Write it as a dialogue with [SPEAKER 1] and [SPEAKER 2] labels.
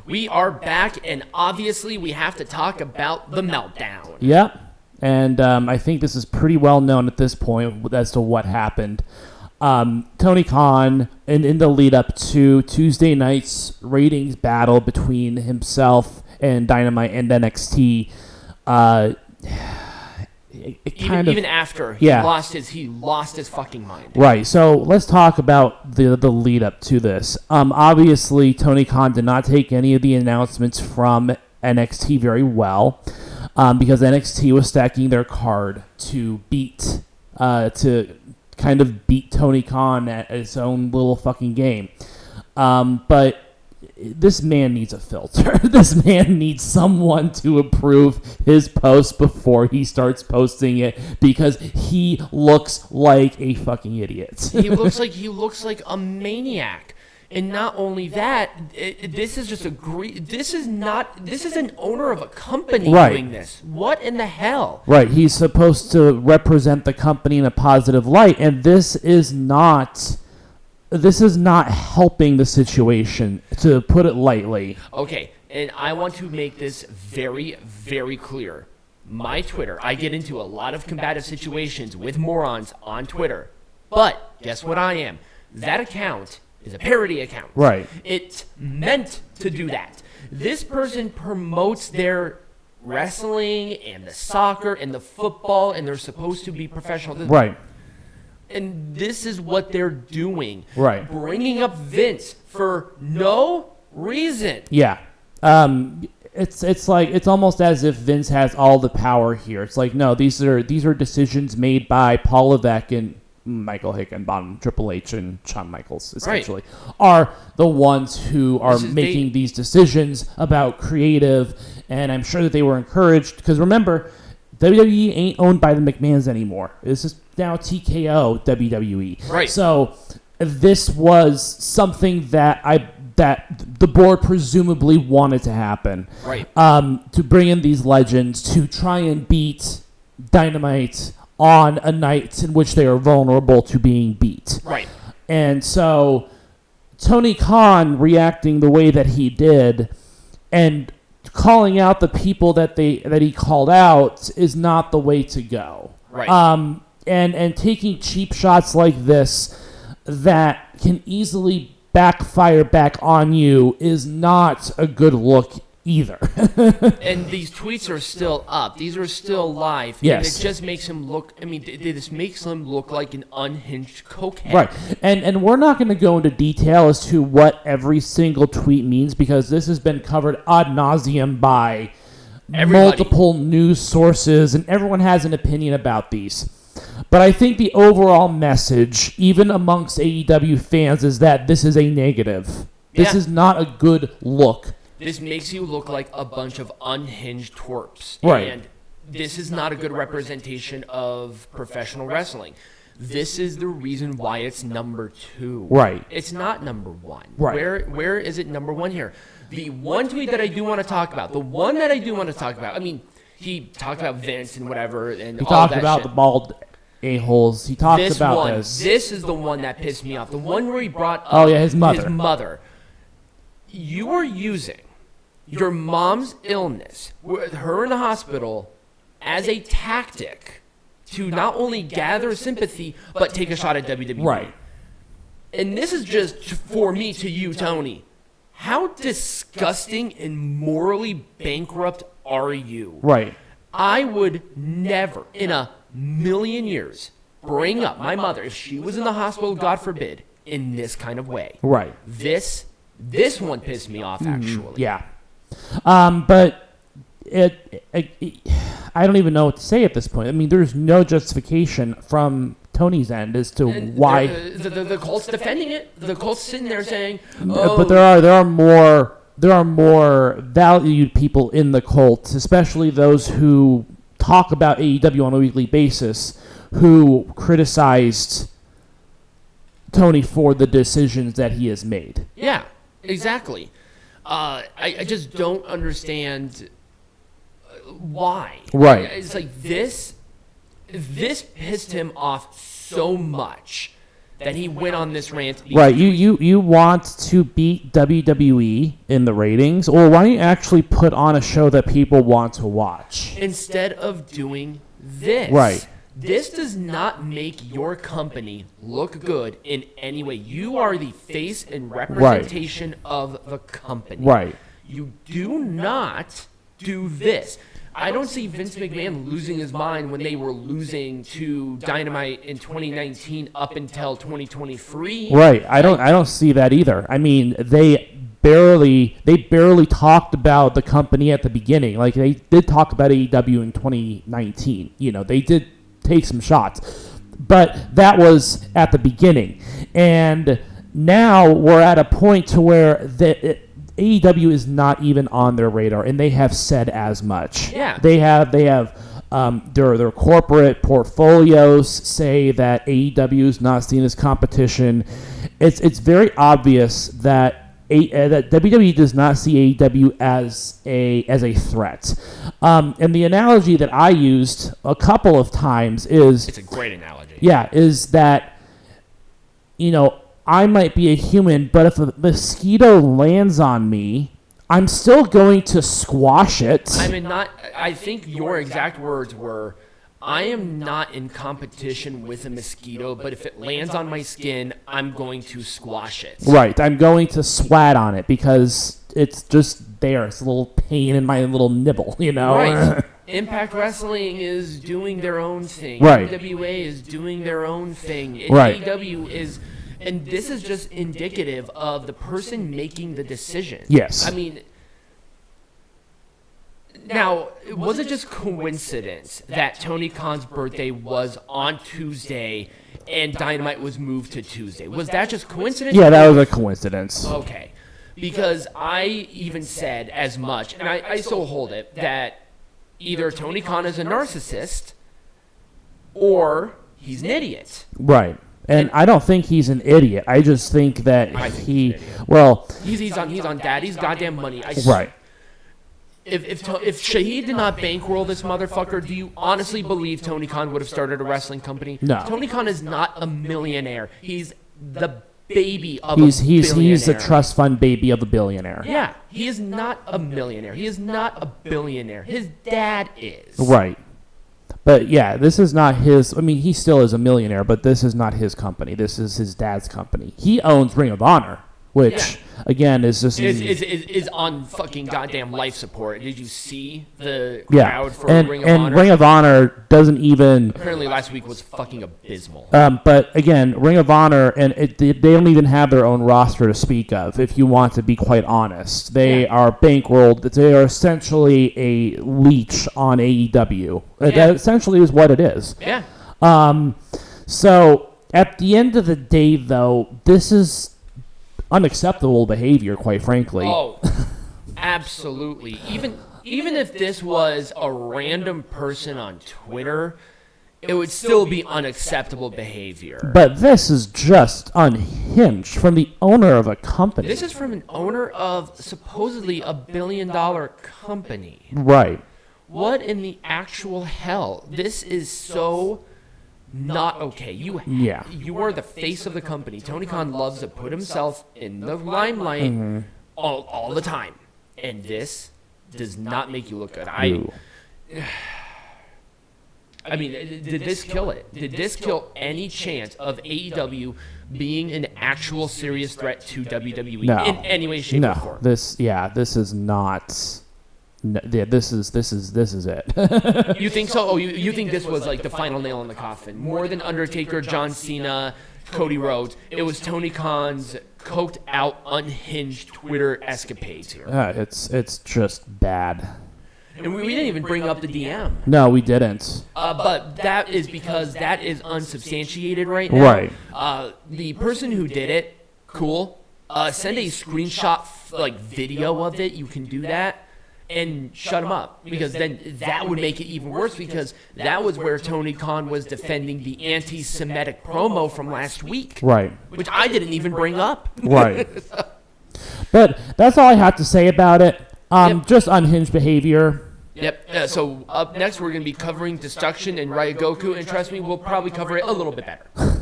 [SPEAKER 1] We are back, and obviously we have to talk about the meltdown.
[SPEAKER 2] Yep, and I think this is pretty well known at this point as to what happened. Tony Khan, in the lead up to Tuesday night's ratings battle between himself and Dynamite and NXT,
[SPEAKER 1] even after he lost his fucking mind.
[SPEAKER 2] Right. So let's talk about the lead up to this. Obviously, Tony Khan did not take any of the announcements from NXT very well, because NXT was stacking their card to beat Tony Khan at his own little fucking game. But this man needs a filter. This man needs someone to approve his post before he starts posting it, because he looks like a fucking idiot.
[SPEAKER 1] He looks like a maniac. And not only that, this is an owner of a company doing this. What in the hell?
[SPEAKER 2] Right. He's supposed to represent the company in a positive light, and this is not helping the situation, to put it lightly.
[SPEAKER 1] Okay, and I want to make this very, very clear. My Twitter, I get into a lot of combative situations with morons on Twitter. But guess what I am? That account is a parody account.
[SPEAKER 2] Right.
[SPEAKER 1] It's meant to do that. This person promotes their wrestling and the soccer and the football, and they're supposed to be professional.
[SPEAKER 2] Right.
[SPEAKER 1] And this is what they're doing.
[SPEAKER 2] Right.
[SPEAKER 1] Bringing up Vince for no reason.
[SPEAKER 2] Yeah. It's like, it's almost as if Vince has all the power here. It's like, no, these are decisions made by Paul Levesque and Michael Hickenbottom, Triple H, and Shawn Michaels, essentially, are the ones who are making these decisions about creative, and I'm sure that they were encouraged, because remember, WWE ain't owned by the McMahons anymore. This is now TKO WWE.
[SPEAKER 1] Right.
[SPEAKER 2] So this was something that the board presumably wanted to happen.
[SPEAKER 1] Right.
[SPEAKER 2] To bring in these legends to try and beat Dynamite on a night in which they are vulnerable to being beat.
[SPEAKER 1] Right.
[SPEAKER 2] And so Tony Khan reacting the way that he did and calling out the people that he called out is not the way to go.
[SPEAKER 1] Right.
[SPEAKER 2] And taking cheap shots like this that can easily backfire back on you is not a good look either.
[SPEAKER 1] And these tweets are still up. These are still live.
[SPEAKER 2] Yes.
[SPEAKER 1] And it just makes him look, this makes him look like an unhinged cokehead.
[SPEAKER 2] Right. And we're not going to go into detail as to what every single tweet means, because this has been covered ad nauseum by multiple news sources, and everyone has an opinion about these. But I think the overall message, even amongst AEW fans, is that this is a negative. This is not a good look.
[SPEAKER 1] This makes you look like a bunch of unhinged twerps.
[SPEAKER 2] Right.
[SPEAKER 1] And this is not a good representation of professional wrestling. This is the reason why it's number 2.
[SPEAKER 2] Right.
[SPEAKER 1] It's not number 1.
[SPEAKER 2] Right.
[SPEAKER 1] Where is it number 1 here? The one tweet that I do want to talk about, he talked about Vince and whatever, and
[SPEAKER 2] he
[SPEAKER 1] all
[SPEAKER 2] talked
[SPEAKER 1] that
[SPEAKER 2] about
[SPEAKER 1] shit.
[SPEAKER 2] the bald a-holes. He talked about this.
[SPEAKER 1] This is the one that pissed me off. The one where he brought up
[SPEAKER 2] his mother.
[SPEAKER 1] You are using your mom's illness, with her in the hospital, as a tactic to not only gather sympathy, but take a shot at WWE.
[SPEAKER 2] Right.
[SPEAKER 1] And this is just for me to you, Tony. How disgusting and morally bankrupt are you?
[SPEAKER 2] Right.
[SPEAKER 1] I would never, in a million years, bring up my mother, if she was in the hospital, God forbid, in this kind of way.
[SPEAKER 2] Right.
[SPEAKER 1] This one pissed me off, actually.
[SPEAKER 2] Yeah. But I don't even know what to say at this point. I mean, there's no justification from Tony's end as to why
[SPEAKER 1] the Colt's defending it. The Colt's sitting there saying,
[SPEAKER 2] but there are more valued people in the Colt, especially those who talk about AEW on a weekly basis, who criticized Tony for the decisions that he has made.
[SPEAKER 1] Yeah, exactly. I just don't understand why.
[SPEAKER 2] Right.
[SPEAKER 1] It's like this pissed him off so much that he went on this rant.
[SPEAKER 2] Right, you want to beat WWE in the ratings, or why don't you actually put on a show that people want to watch?
[SPEAKER 1] Instead of doing this.
[SPEAKER 2] Right.
[SPEAKER 1] This does not make your company look good in any way. You are the face and representation of the company.
[SPEAKER 2] Right.
[SPEAKER 1] You do not do this. I don't see Vince McMahon losing his mind when they were losing to Dynamite in 2019 up until 2023.
[SPEAKER 2] Right. I don't see that either. I mean, they barely talked about the company at the beginning. Like, they did talk about AEW in 2019. You know, they did take some shots, but that was at the beginning. And now we're at a point to where AEW is not even on their radar, and they have said as much.
[SPEAKER 1] Yeah.
[SPEAKER 2] They have their corporate portfolios say that AEW is not seen as competition. It's very obvious that that WWE does not see AEW as a threat. And the analogy that I used a couple of times is...
[SPEAKER 1] It's a great analogy.
[SPEAKER 2] Yeah, is that, you know, I might be a human, but if a mosquito lands on me, I'm still going to squash it.
[SPEAKER 1] I think your exact words were, I am not in competition with a mosquito, but if it lands on my skin, I'm going to squash it.
[SPEAKER 2] Right, I'm going to swat on it because it's just there. It's a little pain in my little nibble, you know?
[SPEAKER 1] Right. Impact Wrestling is doing their own thing.
[SPEAKER 2] Right.
[SPEAKER 1] MPWMA is doing their own thing. And
[SPEAKER 2] Right.
[SPEAKER 1] AEW is... And this is just indicative of the person making the decision.
[SPEAKER 2] Yes.
[SPEAKER 1] I mean, now, was it just coincidence that Tony Khan's birthday was on Tuesday and Dynamite was moved to Tuesday? Was that just coincidence?
[SPEAKER 2] Yeah, that was a coincidence.
[SPEAKER 1] Okay. Because I even said as much, and I still hold it, that either Tony Khan is a narcissist or he's an idiot.
[SPEAKER 2] Right. And I don't think he's an idiot. I just think that
[SPEAKER 1] he's an idiot.
[SPEAKER 2] well...
[SPEAKER 1] He's on daddy's goddamn money.
[SPEAKER 2] Right.
[SPEAKER 1] If Shahid did not bankroll this motherfucker, do you honestly believe Tony Khan would have started a wrestling company?
[SPEAKER 2] No.
[SPEAKER 1] Tony Khan is not a millionaire. He's the baby of a billionaire.
[SPEAKER 2] He's the trust fund baby of a billionaire.
[SPEAKER 1] Yeah, he is not a millionaire. He is not a billionaire. His dad is.
[SPEAKER 2] Right. But yeah, this is not his... I mean, he still is a millionaire, but this is not his company. This is his dad's company. He owns Ring of Honor, which, again, is just...
[SPEAKER 1] Is on fucking goddamn life support. Did you see the crowd for Ring of Honor?
[SPEAKER 2] And Ring of Honor doesn't even...
[SPEAKER 1] Apparently last week was fucking abysmal.
[SPEAKER 2] But again, Ring of Honor, and they don't even have their own roster to speak of, if you want to be quite honest. They are bankrolled. They are essentially a leech on AEW. That essentially is what it is.
[SPEAKER 1] Yeah.
[SPEAKER 2] So, at the end of the day, though, this is unacceptable behavior, quite frankly.
[SPEAKER 1] Oh, absolutely. Even if this was a random person on Twitter, it would still be unacceptable behavior.
[SPEAKER 2] But this is just unhinged from the owner of a company.
[SPEAKER 1] This is from an owner of supposedly $1 billion company.
[SPEAKER 2] Right.
[SPEAKER 1] What in the actual hell? This is so not okay. You are the face of the company. Tony Khan loves to put himself in the limelight all the time. And this does not make you look good. I mean, did this kill it? Did this kill any chance of AEW being an actual serious threat to WWE in any way, shape, or form?
[SPEAKER 2] This is not... this is it.
[SPEAKER 1] You think so? Oh, you think this was like the final nail in the coffin? More than Undertaker, John Cena, Cody Rhodes, it was Tony Khan's coked out, unhinged Twitter escapades here.
[SPEAKER 2] It's just bad.
[SPEAKER 1] And we didn't even bring up the DM.
[SPEAKER 2] No, we didn't.
[SPEAKER 1] But that is because that is unsubstantiated right now.
[SPEAKER 2] Right.
[SPEAKER 1] The person who did it, cool. Send a screenshot, video of it. You can do that. And shut him up, because then that would make it even worse, because that was where Tony Khan was defending the anti-Semitic promo from last week.
[SPEAKER 2] Right.
[SPEAKER 1] Which I didn't even bring up.
[SPEAKER 2] Right. But that's all I have to say about it. Just unhinged behavior.
[SPEAKER 1] Yep. So up next, we're going to be covering Destruction and Ryogoku, and trust me, we'll probably cover it a little bit better.